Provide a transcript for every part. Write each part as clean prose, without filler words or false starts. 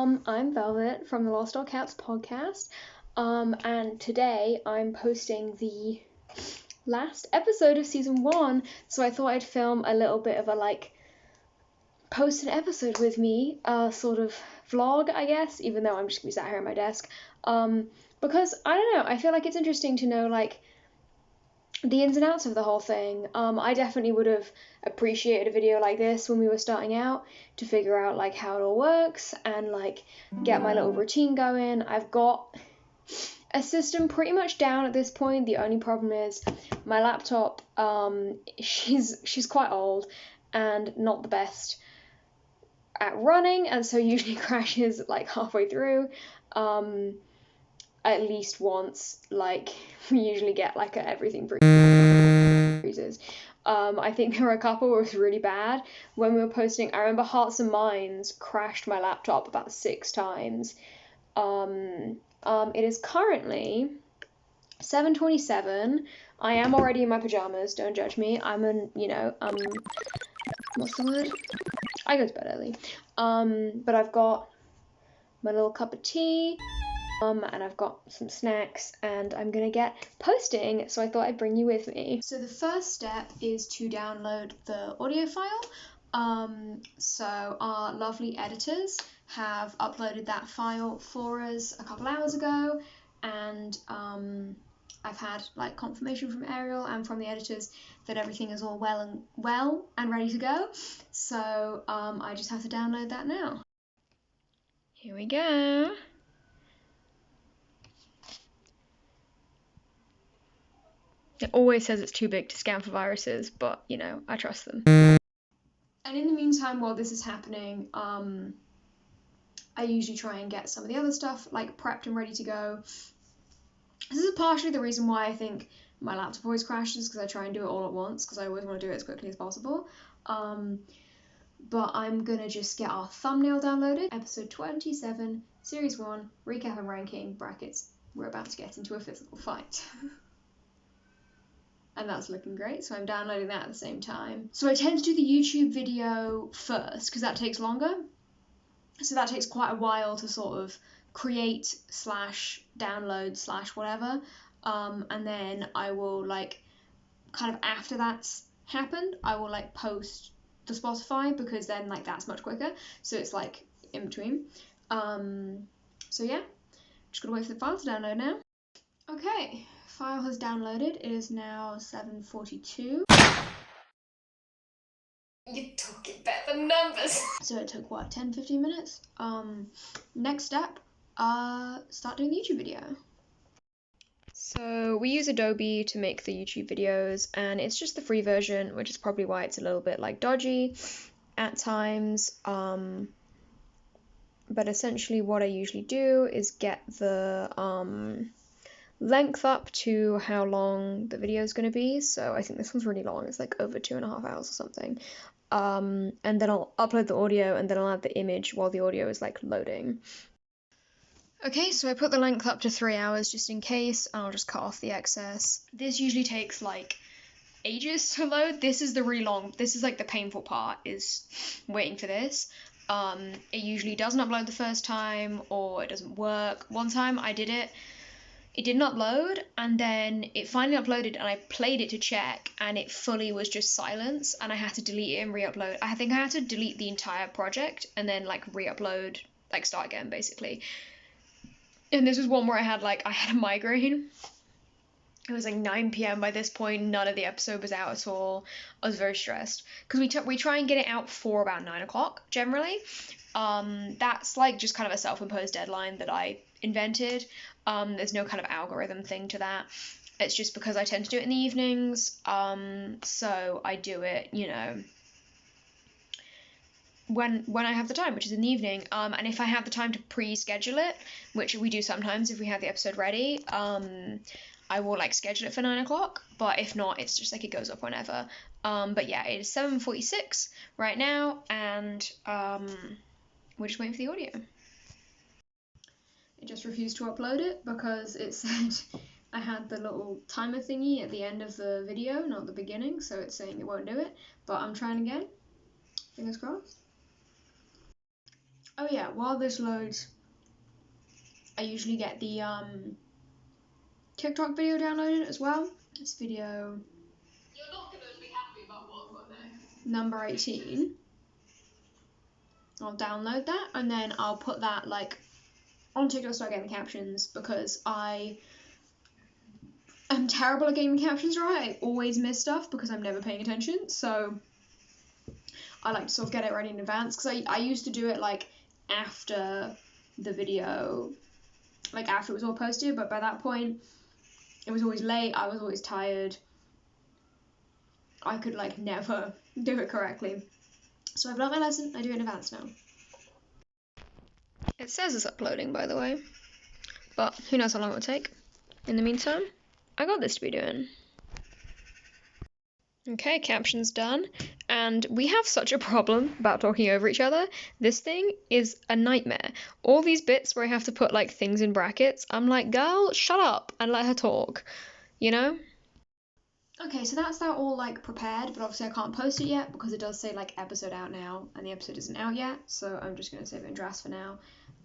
I'm Velvet from the lostallcaps-podcast, and today I'm posting the last episode of season 1, so I thought I'd film a little bit of a, post an episode with me, sort of vlog, I guess, even though I'm just gonna be sat here at my desk, because, I don't know, I feel like it's interesting to know, the ins and outs of the whole thing. I definitely would have appreciated a video like this when we were starting out to figure out how it all works and get my little routine going. I've got a system pretty much down at this point. The only problem is my laptop, she's quite old and not the best at running, and so usually crashes halfway through. At least once, we usually get everything freezes. I think there were a couple where it was really bad. When we were posting, I remember Hearts and Minds crashed my laptop about 6 times. It is currently 7:27. I am already in my pajamas, don't judge me. What's the word? I go to bed early. But I've got my little cup of tea, and I've got some snacks, and I'm gonna get posting, so I thought I'd bring you with me. So the first step is to download the audio file. So our lovely editors have uploaded that file for us a couple hours ago, and I've had confirmation from Ariel and from the editors that everything is all well and ready to go. So I just have to download that now. Here we go. It always says it's too big to scan for viruses, but, I trust them. And in the meantime, while this is happening, I usually try and get some of the other stuff, prepped and ready to go. This is partially the reason why I think my laptop always crashes, because I try and do it all at once, because I always want to do it as quickly as possible. But I'm gonna just get our thumbnail downloaded. Episode 27, Series 1, recap and ranking, brackets, we're about to get into a physical fight. And that's looking great, so I'm downloading that at the same time. So I tend to do the YouTube video first, because that takes longer. So that takes quite a while to sort of create / download / whatever. And then I will kind of after that's happened, I will post the Spotify, because then that's much quicker. So it's in between. So yeah, just gotta wait for the file to download now. Okay. File has downloaded. It is now 7:42. You're talking about the numbers. So it took 10-15 minutes. Next step, start doing the YouTube video. So we use Adobe to make the YouTube videos, and it's just the free version, which is probably why it's a little bit dodgy at times. But essentially what I usually do is get the length up to how long the video is going to be. So I think this one's really long. It's over 2.5 hours or something. And then I'll upload the audio, and then I'll add the image while the audio is loading. Okay, so I put the length up to 3 hours just in case, and I'll just cut off the excess. This usually takes ages to load. This is the really long, this is the painful part, is waiting for this. It usually doesn't upload the first time, or it doesn't work. One time I did it, it did not load, and then it finally uploaded, and I played it to check, and it fully was just silence, and I had to delete it and re-upload. I think I had to delete the entire project and then re-upload, start again basically. And this was one where I had a migraine. It was 9 p.m. by this point. None of the episode was out at all. I was very stressed, because we try and get it out for about 9 o'clock generally. That's just kind of a self-imposed deadline that I invented. There's no kind of algorithm thing to that. It's just because I tend to do it in the evenings. So I do it, when I have the time, which is in the evening. And if I have the time to pre-schedule it, which we do sometimes if we have the episode ready, I will schedule it for 9 o'clock, but if not, it's just it goes up whenever. But yeah, it is 7:46 right now, and we're just waiting for the audio. It just refused to upload it because it said I had the little timer thingy at the end of the video, not the beginning, so it's saying it won't do it. But I'm trying again. Fingers crossed. Oh yeah, while this loads, I usually get the TikTok video downloaded as well. This video. You're not gonna be happy about what I've got next. Number 18. I'll download that and then I'll put that like on TikTok, start getting the captions, because I am terrible at getting the captions right. I always miss stuff because I'm never paying attention. So I like to sort of get it ready in advance, because I used to do it like after the video, like after it was all posted, but by that point it was always late, I was always tired, I could like never do it correctly. So I've learned my lesson, I do it in advance now. It says it's uploading, by the way, but who knows how long it will take. In the meantime, I got this to be doing. Okay, captions done. And we have such a problem about talking over each other. This thing is a nightmare. All these bits where I have to put like things in brackets, I'm like, girl, shut up and let her talk, you know? Okay, so that's that all like prepared, but obviously I can't post it yet because it does say like episode out now and the episode isn't out yet, so I'm just gonna save it in drafts for now.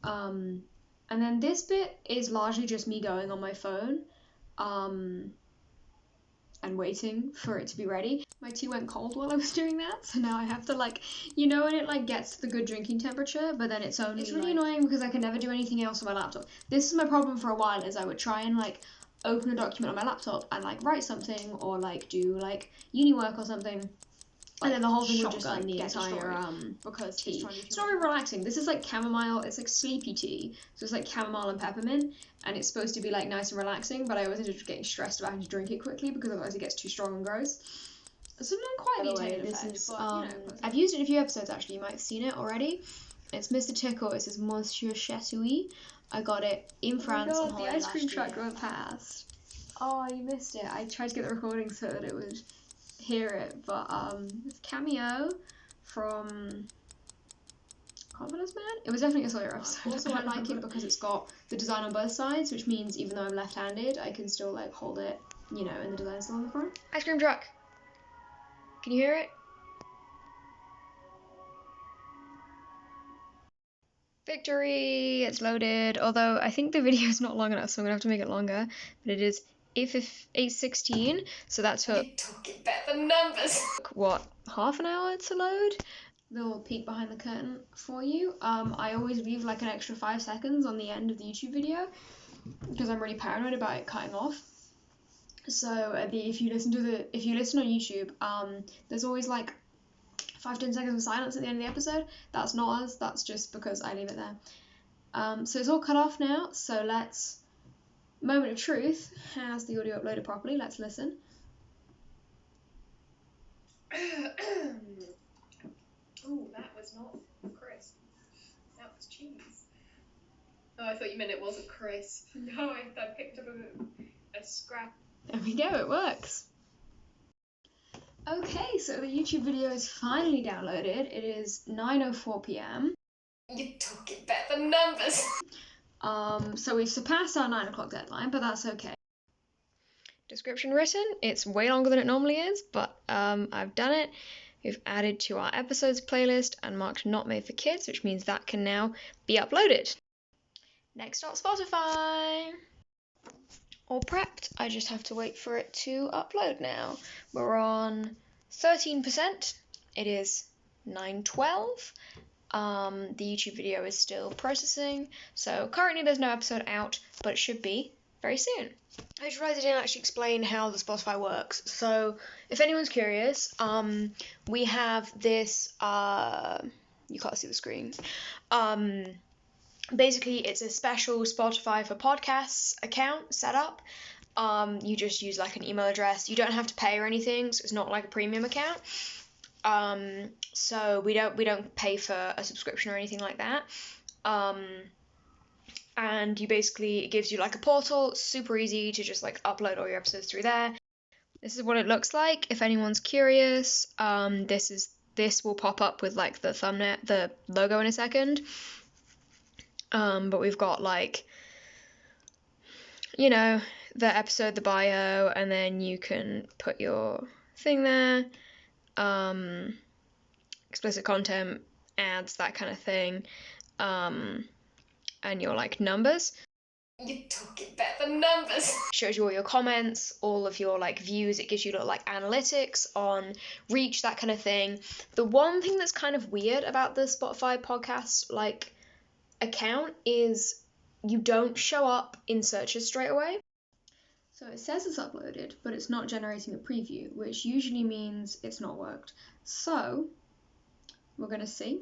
And then this bit is largely just me going on my phone and waiting for it to be ready. My tea went cold while I was doing that, so now I have to like, you know, when it like gets to the good drinking temperature, but then it's really annoying because I can never do anything else on my laptop. This is my problem for a while, is I would try and like open a document on my laptop and like write something or like do like uni work or something, and then the whole thing would just like get destroyed because tea. It's not very relaxing. This is like chamomile. It's like sleepy tea, so it's like chamomile and peppermint, and it's supposed to be like nice and relaxing. But I always end up getting stressed about having to drink it quickly because otherwise it gets too strong and gross. So not quite the intended effect, but you know. I've used it in a few episodes actually. You might have seen it already. It's Mr. Tickle. It says Monsieur Chatouille. I got it in France. Oh my God, the ice cream truck went past. Oh, you missed it. I tried to get the recording so that it would hear it, but it's cameo from Confidence Man. It was definitely a Sawyer episode. Also, I like it because it's got the design on both sides, which means even though I'm left-handed, I can still like hold it, you know, and the design's still on the front. Ice cream truck. Can you hear it? Victory! It's loaded. Although I think the video is not long enough, so I'm gonna have to make it longer. But it is 8:16, so that took. You're talking about the numbers. What, half an hour to load? Little peek behind the curtain for you. I always leave like an extra 5 seconds on the end of the YouTube video because I'm really paranoid about it cutting off. So if you listen on YouTube, there's always like 5-10 seconds of silence at the end of the episode. That's not us. That's just because I leave it there. So it's all cut off now. So let's. Moment of truth. Has the audio uploaded properly? Let's listen. Oh, that was not crisp. That was cheese. Oh, I thought you meant it wasn't crisp. No, I picked up a scrap. There we go, it works. Okay, so the YouTube video is finally downloaded. It is 9:04 p.m. You're talking about the numbers. So we've surpassed our 9 o'clock deadline, but that's okay. Description written. It's way longer than it normally is, but I've done it. We've added to our episodes playlist and marked not made for kids, which means that can now be uploaded. Next up, Spotify. All prepped. I just have to wait for it to upload now. We're on 13%. It is 9:12. The YouTube video is still processing, so currently there's no episode out, but it should be very soon. I just realized I didn't actually explain how the Spotify works. So if anyone's curious, we have this, you can't see the screen. Basically it's a special Spotify for podcasts account set up. You just use like an email address. You don't have to pay or anything, so it's not like a premium account. So we don't pay for a subscription or anything like that. And it gives you like a portal. It's super easy to just like upload all your episodes through there. This is what it looks like if anyone's curious. This will pop up with like the thumbnail, the logo in a second. But we've got like, you know, the episode, the bio, and then you can put your thing there. Explicit content, ads, that kind of thing. and your like numbers. You're talking about the numbers. Shows you all your comments, all of your like views. It gives you little like analytics on reach, that kind of thing. The one thing that's kind of weird about the Spotify podcast like account is you don't show up in searches straight away. So it says it's uploaded, but it's not generating a preview, which usually means it's not worked. So we're gonna see.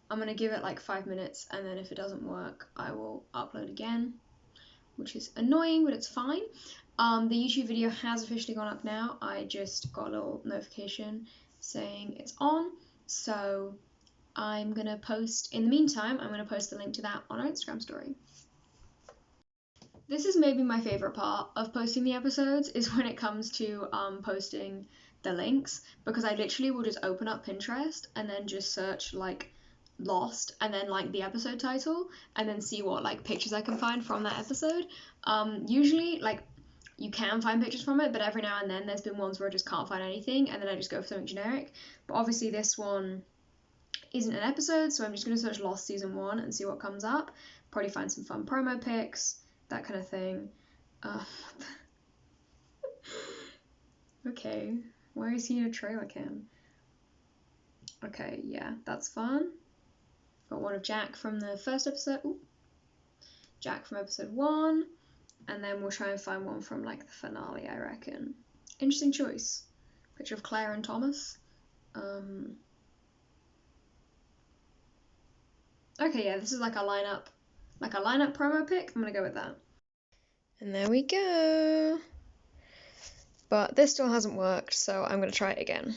I'm gonna give it like 5 minutes, and then if it doesn't work, I will upload again, which is annoying, but it's fine. The YouTube video has officially gone up now. I just got a little notification saying it's on, so I'm gonna post, in the meantime, I'm gonna post the link to that on our Instagram story. This is maybe my favorite part of posting the episodes, is when it comes to posting the links, because I literally will just open up Pinterest and then just search like Lost and then like the episode title and then see what like pictures I can find from that episode. Usually like you can find pictures from it, but every now and then there's been ones where I just can't find anything and then I just go for something generic. But obviously this one isn't an episode, so I'm just going to search Lost season 1 and see what comes up. Probably find some fun promo pics, that kind of thing. Okay, why is he in a trailer cam? Okay, yeah, that's fun. Got one of Jack from the first episode. Ooh. Jack from episode 1. And then we'll try and find one from like the finale, I reckon. Interesting choice. Picture of Claire and Thomas. Okay, yeah, this is like a lineup promo pic. I'm gonna go with that. And there we go. But this still hasn't worked, so I'm gonna try it again.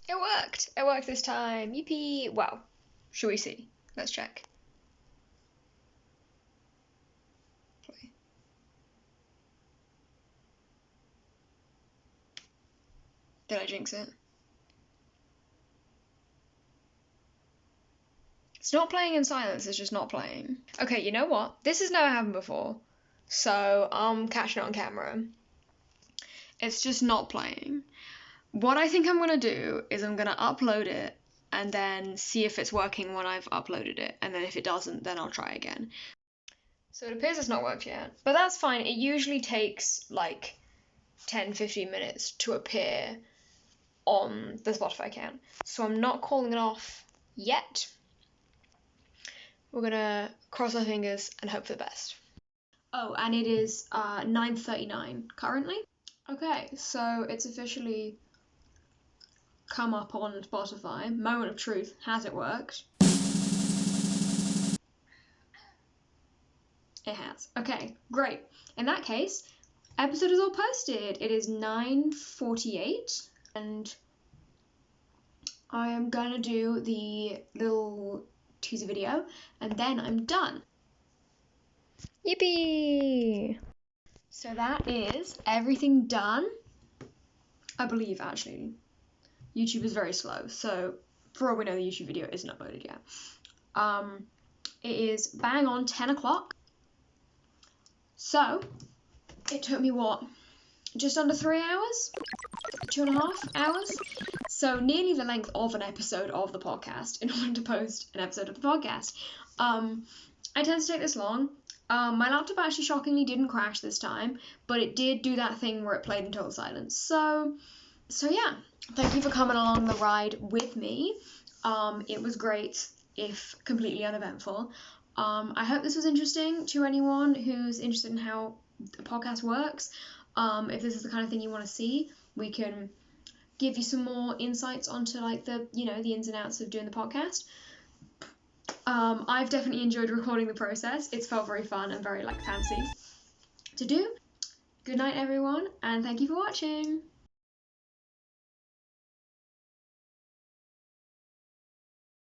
It worked! It worked this time. Yippee! Wow. Should we see? Let's check. Play. Did I jinx it? It's not playing in silence, it's just not playing. Okay, you know what? This has never happened before, so I'm catching it on camera. It's just not playing. What I think I'm gonna do is I'm gonna upload it and then see if it's working when I've uploaded it, and then if it doesn't, then I'll try again. So it appears it's not worked yet, but that's fine. It usually takes like 10-15 minutes to appear on the Spotify account, so I'm not calling it off yet. We're gonna cross our fingers and hope for the best. Oh, and it is 9:39 currently. Okay, so it's officially come up on Spotify. Moment of truth. Has it worked? It has. Okay, great. In that case, episode is all posted. It is 9:48, and I am gonna do the little teaser video, and then I'm done. Yippee! So that is everything done. I believe, actually. YouTube is very slow, so for all we know, the YouTube video isn't uploaded yet. It is bang on 10 o'clock. So, it took me, what, just under 3 hours? 2.5 hours? So nearly the length of an episode of the podcast in order to post an episode of the podcast. I tend to take this long. My laptop actually shockingly didn't crash this time, but it did do that thing where it played in total silence. So yeah, thank you for coming along the ride with me. It was great, if completely uneventful. I hope this was interesting to anyone who's interested in how the podcast works. If this is the kind of thing you want to see, we can give you some more insights onto like the ins and outs of doing the podcast. I've definitely enjoyed recording the process. It's felt very fun and very like fancy to do. Good night everyone, and thank you for watching.